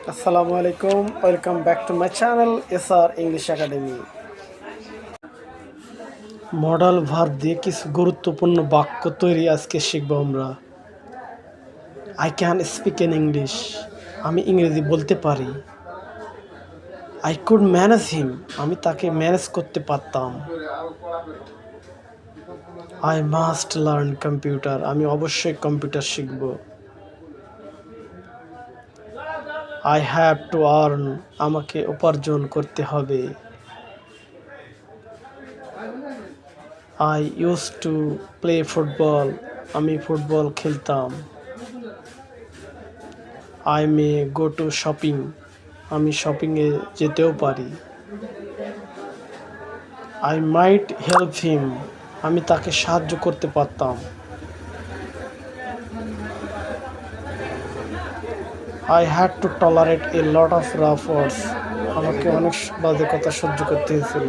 আসসালামু আলাইকুম, welcome back to my channel SR English academy. Modal verb দিয়ে কিছু গুরুত্বপূর্ণ বাক্য তৈরি আজকে শিখবো আমরা। I can speak in English, আমি ইংরেজি বলতে পারি। আই কুড ম্যানেজ হিম, আমি তাকে ম্যানেজ করতে পারতাম। আই মাস্ট লার্ন কম্পিউটার, আমি অবশ্যই কম্পিউটার শিখব। আই হ্যাভ টু আর্ন, আমাকে উপার্জন করতে হবে। I use to play football, আমি ফুটবল খেলতাম। I may go to shopping, আমি শপিংয়ে যেতেও পারি। আই মাইট হেল্প হিম, আমি তাকে সাহায্য করতে পারতাম। I had to tolerate a lot of rough words, আমাকে অনেক বাজে কথা সহ্য করতে হয়েছিল।